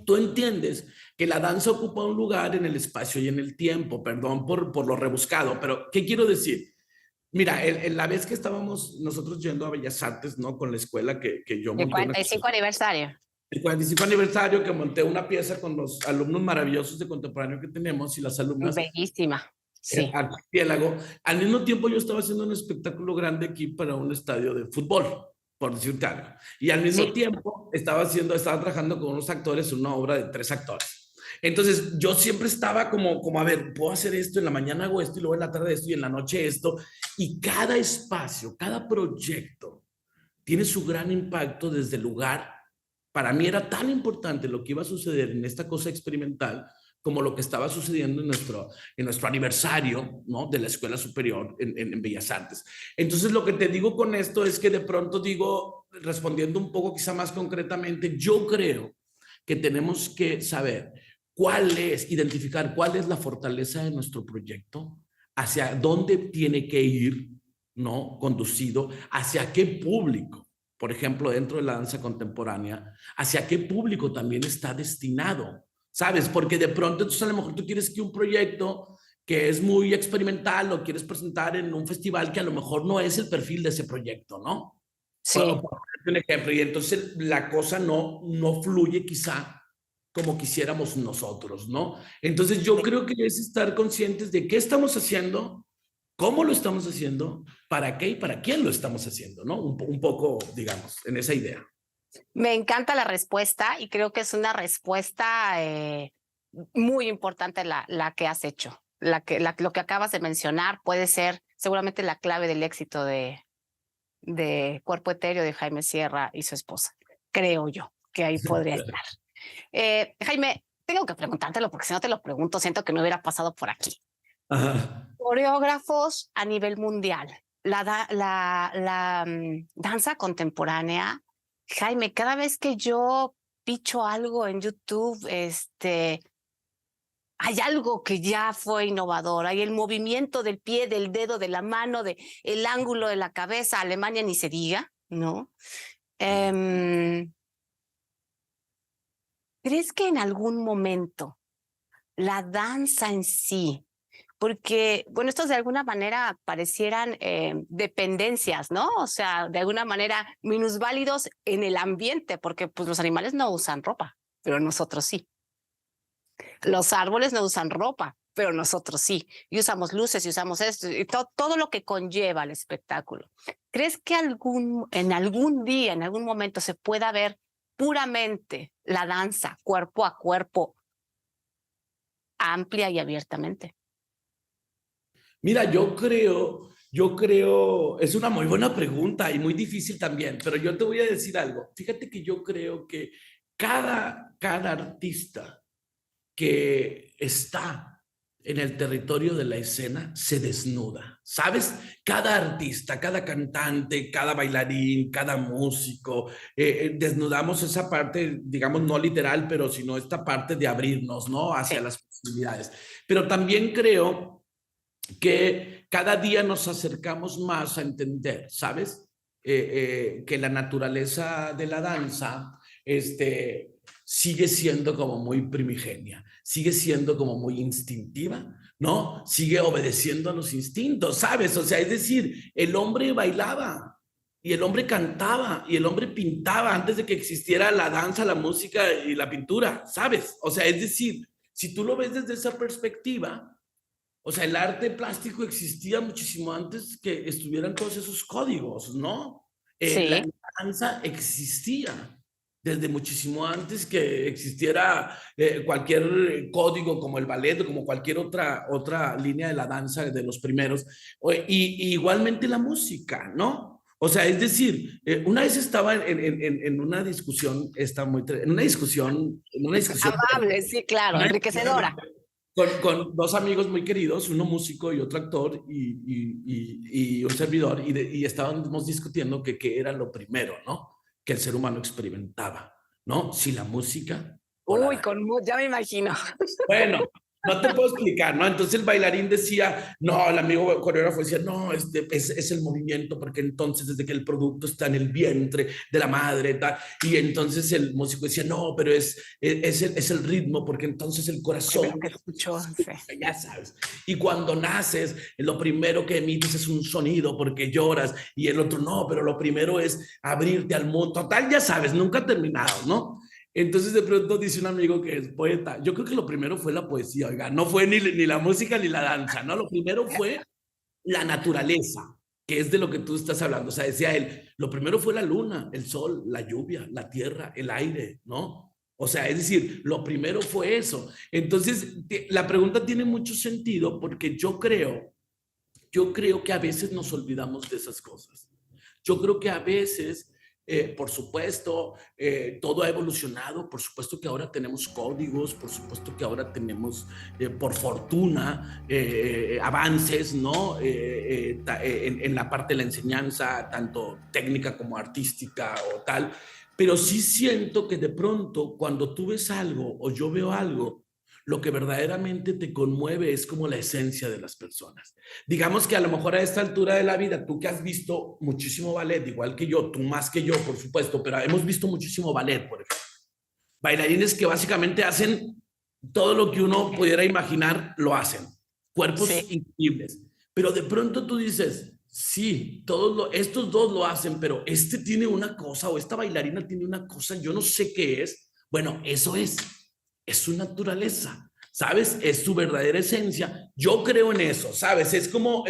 tú entiendes que la danza ocupa un lugar en el espacio y en el tiempo, perdón por lo rebuscado, pero ¿qué quiero decir? Mira, en la vez que estábamos nosotros yendo a Bellas Artes, ¿no? Con la escuela que yo El monté una... 45 aniversario. El 45 aniversario que monté una pieza con los alumnos maravillosos de contemporáneo que tenemos y las alumnas, Bellísima. Sí. Archipiélago. Al mismo tiempo yo estaba haciendo un espectáculo grande aquí para un estadio de fútbol, por decirte algo. Y al mismo Sí. tiempo estaba trabajando con unos actores en una obra de 3 actores. Entonces, yo siempre estaba como, a ver, puedo hacer esto, en la mañana hago esto, y luego en la tarde esto, y en la noche esto, y cada espacio, cada proyecto tiene su gran impacto desde el lugar. Para mí era tan importante lo que iba a suceder en esta cosa experimental como lo que estaba sucediendo en nuestro aniversario, ¿no? De la Escuela Superior en Bellas Artes. Entonces, lo que te digo con esto es que de pronto digo, respondiendo un poco quizá más concretamente, yo creo que tenemos que saber identificar cuál es la fortaleza de nuestro proyecto, hacia dónde tiene que ir, ¿no? Conducido, hacia qué público, por ejemplo, dentro de la danza contemporánea, hacia qué público también está destinado, ¿sabes? Porque de pronto, entonces, a lo mejor tú quieres que un proyecto que es muy experimental lo quieres presentar en un festival que a lo mejor no es el perfil de ese proyecto, ¿no? Sí. Por un ejemplo, y entonces la cosa no fluye quizá como quisiéramos nosotros, ¿no? Entonces yo creo que es estar conscientes de qué estamos haciendo, cómo lo estamos haciendo, para qué y para quién lo estamos haciendo, ¿no? Un poco, digamos, en esa idea. Me encanta la respuesta y creo que es una respuesta muy importante la que has hecho. Lo que acabas de mencionar puede ser seguramente la clave del éxito de Cuerpo Etéreo de Jaime Sierra y su esposa. Creo yo que ahí podría estar. Jaime, tengo que preguntártelo porque si no te lo pregunto, siento que no hubiera pasado por aquí. Ajá. Coreógrafos a nivel mundial. La danza contemporánea, Jaime, cada vez que yo picho algo en YouTube, hay algo que ya fue innovador. Hay el movimiento del pie, del dedo, de la mano, el ángulo de la cabeza. Alemania ni se diga, ¿no? ¿Crees que en algún momento la danza en sí, porque, bueno, estos de alguna manera parecieran dependencias, ¿no? O sea, de alguna manera minusválidos en el ambiente, porque pues los animales no usan ropa, pero nosotros sí. Los árboles no usan ropa, pero nosotros sí. Y usamos luces y usamos esto y todo lo que conlleva el espectáculo. ¿Crees que en algún día, en algún momento se pueda ver puramente la danza cuerpo a cuerpo, amplia y abiertamente? Mira, yo creo, es una muy buena pregunta y muy difícil también, pero yo te voy a decir algo. Fíjate que yo creo que cada artista que está en el territorio de la escena se desnuda, ¿sabes? Cada artista, cada cantante, cada bailarín, cada músico, desnudamos esa parte, digamos, no literal, pero sino esta parte de abrirnos, ¿no? Hacia Sí. las posibilidades. Pero también creo que cada día nos acercamos más a entender, ¿sabes? Que la naturaleza de la danza sigue siendo como muy primigenia, sigue siendo como muy instintiva, ¿no? Sigue obedeciendo a los instintos, ¿sabes? O sea, es decir, el hombre bailaba y el hombre cantaba y el hombre pintaba antes de que existiera la danza, la música y la pintura, ¿sabes? O sea, es decir, si tú lo ves desde esa perspectiva, o sea, el arte plástico existía muchísimo antes que estuvieran todos esos códigos, ¿no? La Sí. danza existía desde muchísimo antes que existiera cualquier código como el ballet o como cualquier otra línea de la danza de los primeros. Y igualmente la música, ¿no? O sea, es decir, una vez estaba en una discusión, en una discusión, Amable, sí, claro, enriquecedora. con dos amigos muy queridos, uno músico y otro actor y un servidor, y estábamos discutiendo que qué era lo primero, ¿no? Que el ser humano experimentaba, ¿no? Si la música o la Uy, danza. ya me imagino. Bueno, no te puedo explicar, ¿no? Entonces el bailarín decía, no, el amigo coreógrafo decía, no, es el movimiento, porque entonces desde que el producto está en el vientre de la madre, tal, y entonces el músico decía, no, pero es el ritmo, porque entonces el Primero corazón, que escuchó, sí. ya sabes. Y cuando naces, lo primero que emites es un sonido porque lloras, y el otro, no, pero lo primero es abrirte al mundo, total, ya sabes, nunca terminado, ¿no? Entonces de pronto dice un amigo que es poeta, yo creo que lo primero fue la poesía, oiga, no fue ni la música ni la danza, ¿no? Lo primero fue la naturaleza, que es de lo que tú estás hablando. O sea, decía él, lo primero fue la luna, el sol, la lluvia, la tierra, el aire, ¿no? O sea, es decir, lo primero fue eso. Entonces, la pregunta tiene mucho sentido porque yo creo que a veces nos olvidamos de esas cosas. Yo creo que a veces, por supuesto, todo ha evolucionado, por supuesto que ahora tenemos códigos, por supuesto que ahora tenemos, por fortuna, avances, ¿no? En la parte de la enseñanza, tanto técnica como artística o tal, pero sí siento que de pronto cuando tú ves algo o yo veo algo, lo que verdaderamente te conmueve es como la esencia de las personas. Digamos que a lo mejor a esta altura de la vida, tú que has visto muchísimo ballet, igual que yo, tú más que yo, por supuesto, pero hemos visto muchísimo ballet, por ejemplo. Bailarines que básicamente hacen todo lo que uno pudiera imaginar, lo hacen. Cuerpos Sí. increíbles. Pero de pronto tú dices, sí, estos dos lo hacen, pero este tiene una cosa o esta bailarina tiene una cosa, yo no sé qué es. Bueno, eso es su naturaleza. ¿Sabes? Es su verdadera esencia. Yo creo en eso, ¿sabes? Es como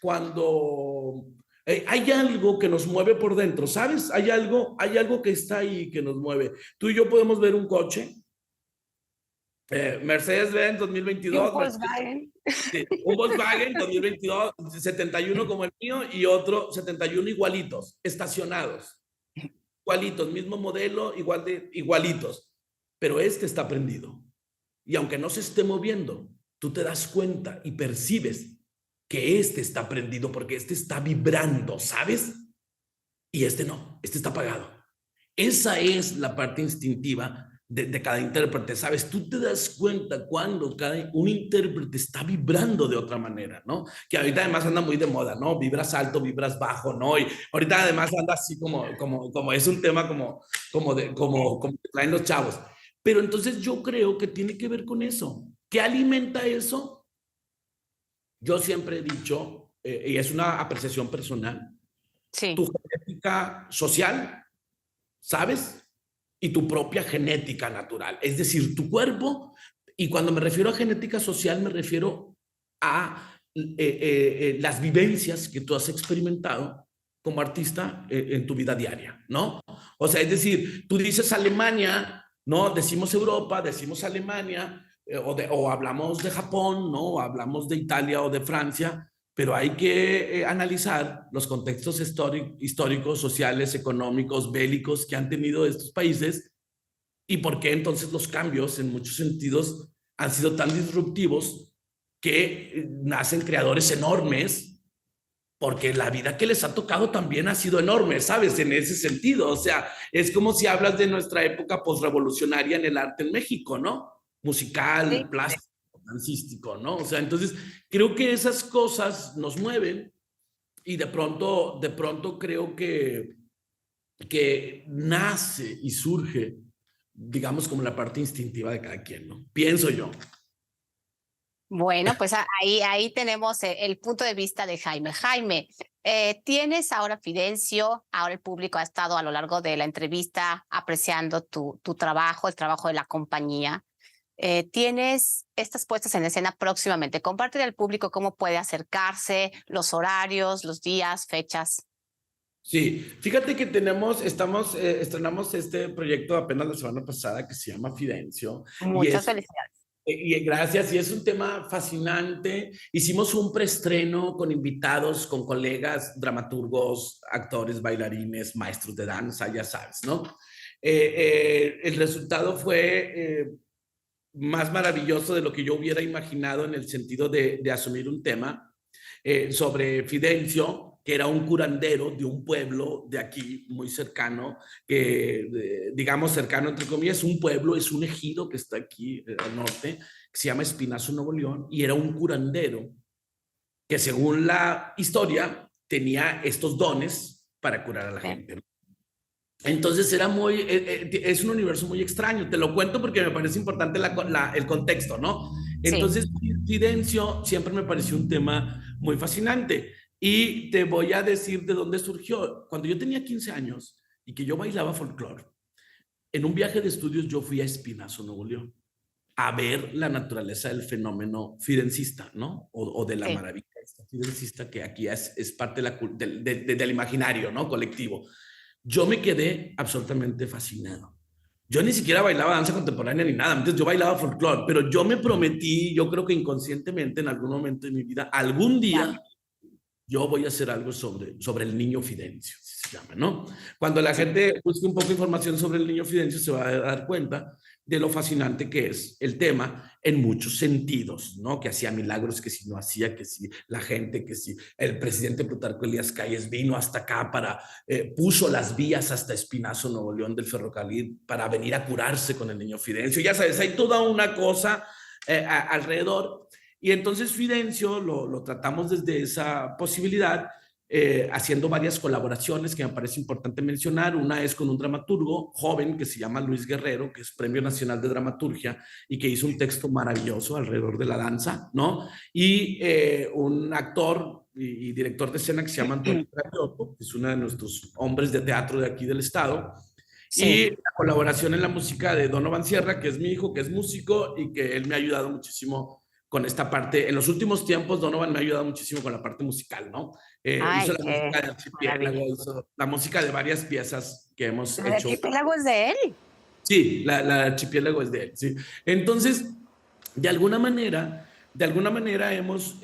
cuando hay algo que nos mueve por dentro, ¿sabes? Hay algo que está ahí que nos mueve. Tú y yo podemos ver un coche, Mercedes-Benz Y un 2022, Volkswagen. sí, un Volkswagen 2022, 71 como el mío y otro 71 igualitos, estacionados, igualitos, mismo modelo, igualitos, pero este está prendido. Y aunque no se esté moviendo, tú te das cuenta y percibes que este está prendido porque este está vibrando, ¿sabes? Y este no, este está apagado. Esa es la parte instintiva de cada intérprete, ¿sabes? Tú te das cuenta cuando un intérprete está vibrando de otra manera, ¿no? Que ahorita además anda muy de moda, ¿no? Vibras alto, vibras bajo, ¿no? Y ahorita además anda así como es un tema como que traen los chavos. Pero entonces yo creo que tiene que ver con eso. ¿Qué alimenta eso? Yo siempre he dicho, y es una apreciación personal, Sí. tu genética social, ¿sabes? Y tu propia genética natural. Es decir, tu cuerpo, y cuando me refiero a genética social, me refiero a las vivencias que tú has experimentado como artista en tu vida diaria, ¿no? O sea, es decir, tú dices Alemania, ¿no? Decimos Europa, decimos Alemania, o hablamos de Japón, ¿no? O hablamos de Italia o de Francia, pero hay que analizar los contextos históricos, sociales, económicos, bélicos que han tenido estos países y por qué entonces los cambios en muchos sentidos han sido tan disruptivos que nacen creadores enormes porque la vida que les ha tocado también ha sido enorme, ¿sabes? En ese sentido, o sea, es como si hablas de nuestra época posrevolucionaria en el arte en México, ¿no? Sí. Musical, plástico, dancístico, ¿no? O sea, entonces creo que esas cosas nos mueven y de pronto creo que nace y surge, digamos, como la parte instintiva de cada quien, ¿no? Pienso yo. Bueno, pues ahí tenemos el punto de vista de Jaime. Jaime, tienes ahora Fidencio, ahora el público ha estado a lo largo de la entrevista apreciando tu trabajo, el trabajo de la compañía. Tienes estas puestas en escena próximamente. Compártele al público cómo puede acercarse, los horarios, los días, fechas. Sí, fíjate que estrenamos este proyecto apenas la semana pasada que se llama Fidencio y Muchas felicidades. gracias, y es un tema fascinante. Hicimos un preestreno con invitados, con colegas, dramaturgos, actores, bailarines, maestros de danza, ya sabes, ¿no? El resultado fue más maravilloso de lo que yo hubiera imaginado en el sentido de asumir un tema sobre Fidencio, que era un curandero de un pueblo de aquí muy cercano, digamos cercano entre comillas, un pueblo, es un ejido que está aquí al norte, que se llama Espinazo, Nuevo León, y era un curandero que según la historia tenía estos dones para curar a la Sí. gente. Entonces es un universo muy extraño, te lo cuento porque me parece importante el contexto, ¿no? Sí. Entonces, Fidencio siempre me pareció un tema muy fascinante y te voy a decir de dónde surgió. Cuando yo tenía 15 años y que yo bailaba folclore, en un viaje de estudios yo fui a Espinazo, Nuevo León, a ver la naturaleza del fenómeno fidencista, ¿no? O de la Sí. maravilla fidencista que aquí es parte del imaginario, ¿no? Colectivo. Yo me quedé absolutamente fascinado. Yo ni siquiera bailaba danza contemporánea ni nada, antes yo bailaba folclore, pero yo me prometí, yo creo que inconscientemente en algún momento de mi vida, algún Ya. día yo voy a hacer algo sobre el niño Fidencio, así se llama, ¿no? Cuando la Sí. gente busque un poco de información sobre el niño Fidencio, se va a dar cuenta de lo fascinante que es el tema en muchos sentidos, ¿no? Que hacía milagros, que si no hacía, que si la gente, que si el presidente Plutarco Elías Calles vino hasta acá puso las vías hasta Espinazo, Nuevo León, del ferrocarril para venir a curarse con el niño Fidencio. Ya sabes, hay toda una cosa alrededor. Y entonces Fidencio lo tratamos desde esa posibilidad, haciendo varias colaboraciones que me parece importante mencionar. Una es con un dramaturgo joven que se llama Luis Guerrero, que es Premio Nacional de Dramaturgia y que hizo un texto maravilloso alrededor de la danza, ¿no? Y un actor y director de escena que se llama Antonio Gravioto, que es uno de nuestros hombres de teatro de aquí del estado. Y Sí. la colaboración en la música de Donovan Sierra, que es mi hijo, que es músico y que él me ha ayudado muchísimo con esta parte. En los últimos tiempos, Donovan me ha ayudado muchísimo con la parte musical, ¿no? Hizo Ay, la qué música de Archipiélago, maravilla. hizo la música de varias piezas que hemos ¿El hecho. archipiélago es de él? Sí, la Archipiélago es de él, sí. Entonces, de alguna manera, hemos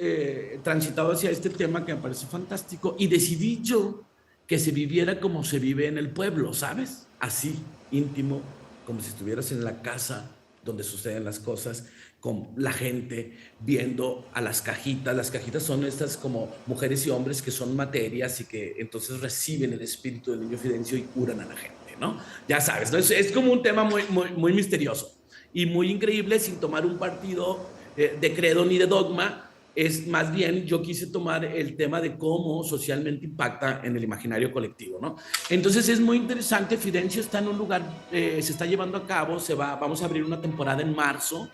transitado hacia este tema que me parece fantástico y decidí yo que se viviera como se vive en el pueblo, ¿sabes? Así, íntimo, como si estuvieras en la casa donde suceden las cosas, con la gente viendo a las cajitas. Las cajitas son estas como mujeres y hombres que son materias y que entonces reciben el espíritu del niño Fidencio y curan a la gente, ¿no? Ya sabes, ¿no? Es como un tema muy misterioso y muy increíble, sin tomar un partido de credo ni de dogma. Es más bien, yo quise tomar el tema de cómo socialmente impacta en el imaginario colectivo, ¿no? Entonces es muy interesante. Fidencio está en un lugar, se está llevando a cabo, vamos a abrir una temporada en marzo,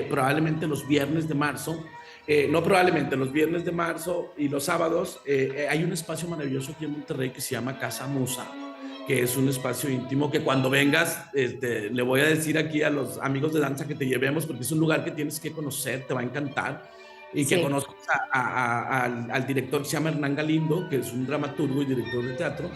probablemente los viernes de marzo. No probablemente, los viernes de marzo y los sábados. Hay un espacio maravilloso aquí en Monterrey que se llama Casa Musa, que es un espacio íntimo que cuando vengas, le voy a decir aquí a los amigos de danza que te llevemos, porque es un lugar que tienes que conocer, te va a encantar, y que Sí. conozcas al director que se llama Hernán Galindo, que es un dramaturgo y director de teatro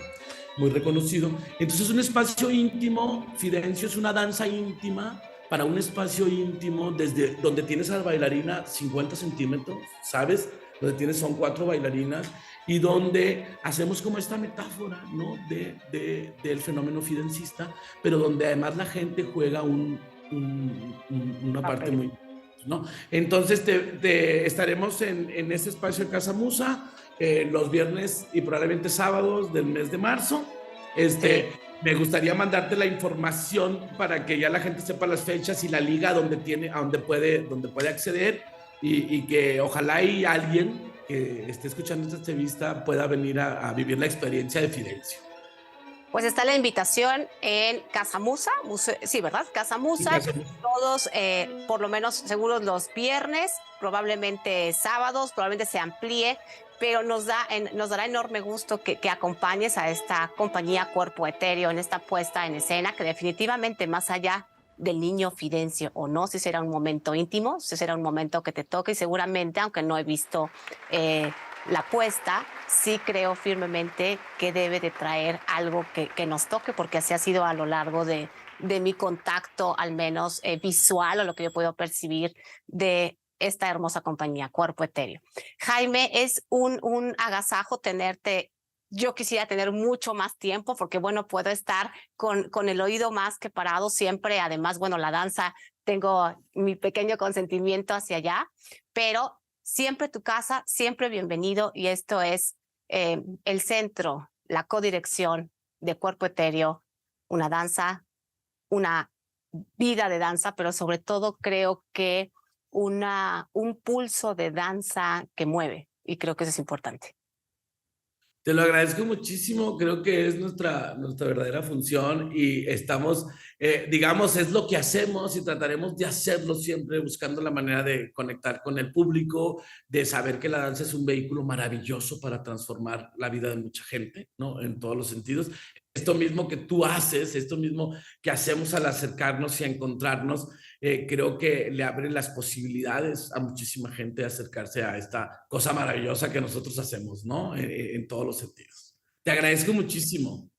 muy reconocido. Entonces es un espacio íntimo. Fidencio es una danza íntima para un espacio íntimo, desde donde tienes a la bailarina 50 centímetros, ¿sabes? Donde tienes, son 4 bailarinas, y donde hacemos como esta metáfora, ¿no? Del fenómeno fidencista, pero donde además la gente juega una parte Papel. muy, ¿no? Entonces estaremos en este espacio de Casa Musa los viernes y probablemente sábados del mes de marzo. Sí. Me gustaría mandarte la información para que ya la gente sepa las fechas y la liga donde puede acceder, y que ojalá y alguien que esté escuchando esta entrevista pueda venir a vivir la experiencia de Fidencio. Pues está la invitación en Casa Musa, sí, ¿verdad? Casa Musa, todos, por lo menos seguros los viernes, probablemente sábados, probablemente se amplíe, pero nos dará enorme gusto que acompañes a esta compañía Cuerpo Etéreo en esta puesta en escena, que definitivamente más allá del niño Fidencio o no, si será un momento íntimo, si será un momento que te toque, y seguramente, aunque no he visto la apuesta, sí creo firmemente que debe de traer algo que nos toque, porque así ha sido a lo largo de mi contacto, al menos visual, o lo que yo puedo percibir de esta hermosa compañía, Cuerpo Etéreo. Jaime, es un agasajo tenerte. Yo quisiera tener mucho más tiempo porque, bueno, puedo estar con el oído más que parado siempre. Además, bueno, la danza, tengo mi pequeño consentimiento hacia allá, pero siempre tu casa, siempre bienvenido. Y esto es el centro, la codirección de Cuerpo Etéreo, una danza, una vida de danza, pero sobre todo creo que un pulso de danza que mueve. Y creo que eso es importante. Te lo agradezco muchísimo, creo que es nuestra verdadera función y estamos, digamos, es lo que hacemos y trataremos de hacerlo siempre buscando la manera de conectar con el público, de saber que la danza es un vehículo maravilloso para transformar la vida de mucha gente, ¿no? En todos los sentidos. Esto mismo que tú haces, esto mismo que hacemos al acercarnos y a encontrarnos, creo que le abre las posibilidades a muchísima gente de acercarse a esta cosa maravillosa que nosotros hacemos, ¿no? En todos los sentidos. Te agradezco muchísimo.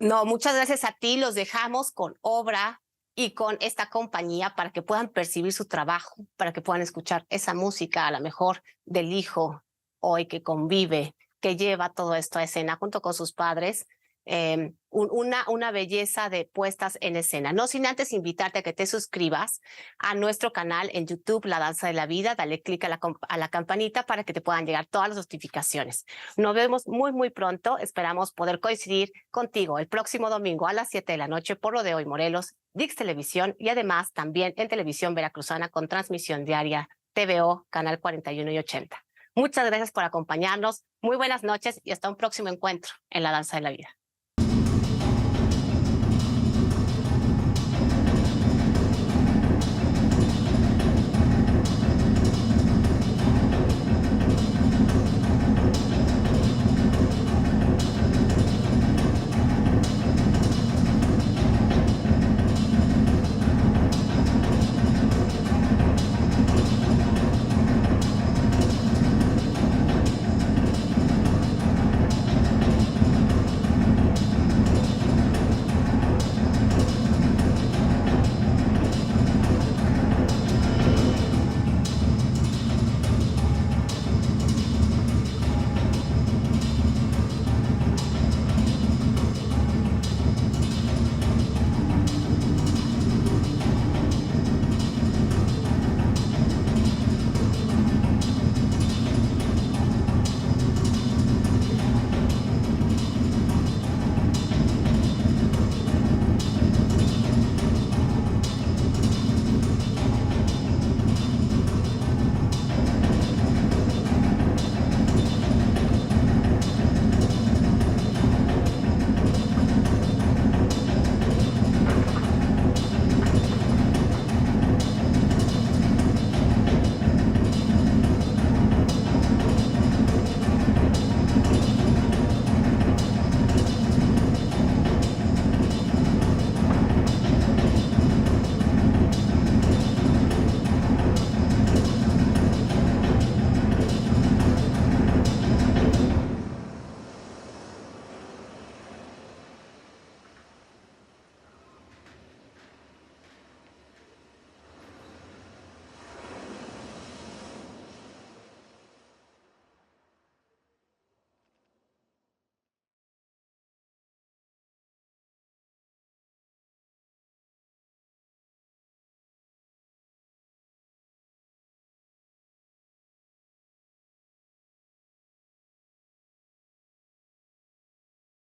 No, muchas gracias a ti. Los dejamos con Obra y con esta compañía para que puedan percibir su trabajo, para que puedan escuchar esa música, a lo mejor del hijo hoy que convive, que lleva todo esto a escena junto con sus padres. Una belleza de puestas en escena. No sin antes invitarte a que te suscribas a nuestro canal en YouTube, La Danza de la Vida. Dale clic a la campanita para que te puedan llegar todas las notificaciones. Nos vemos muy pronto. Esperamos poder coincidir contigo el próximo domingo a las 7 de la noche por Lo de Hoy Morelos, Dix Televisión y además también en Televisión Veracruzana con transmisión diaria TVO, Canal 41 y 80. Muchas gracias por acompañarnos. Muy buenas noches y hasta un próximo encuentro en La Danza de la Vida.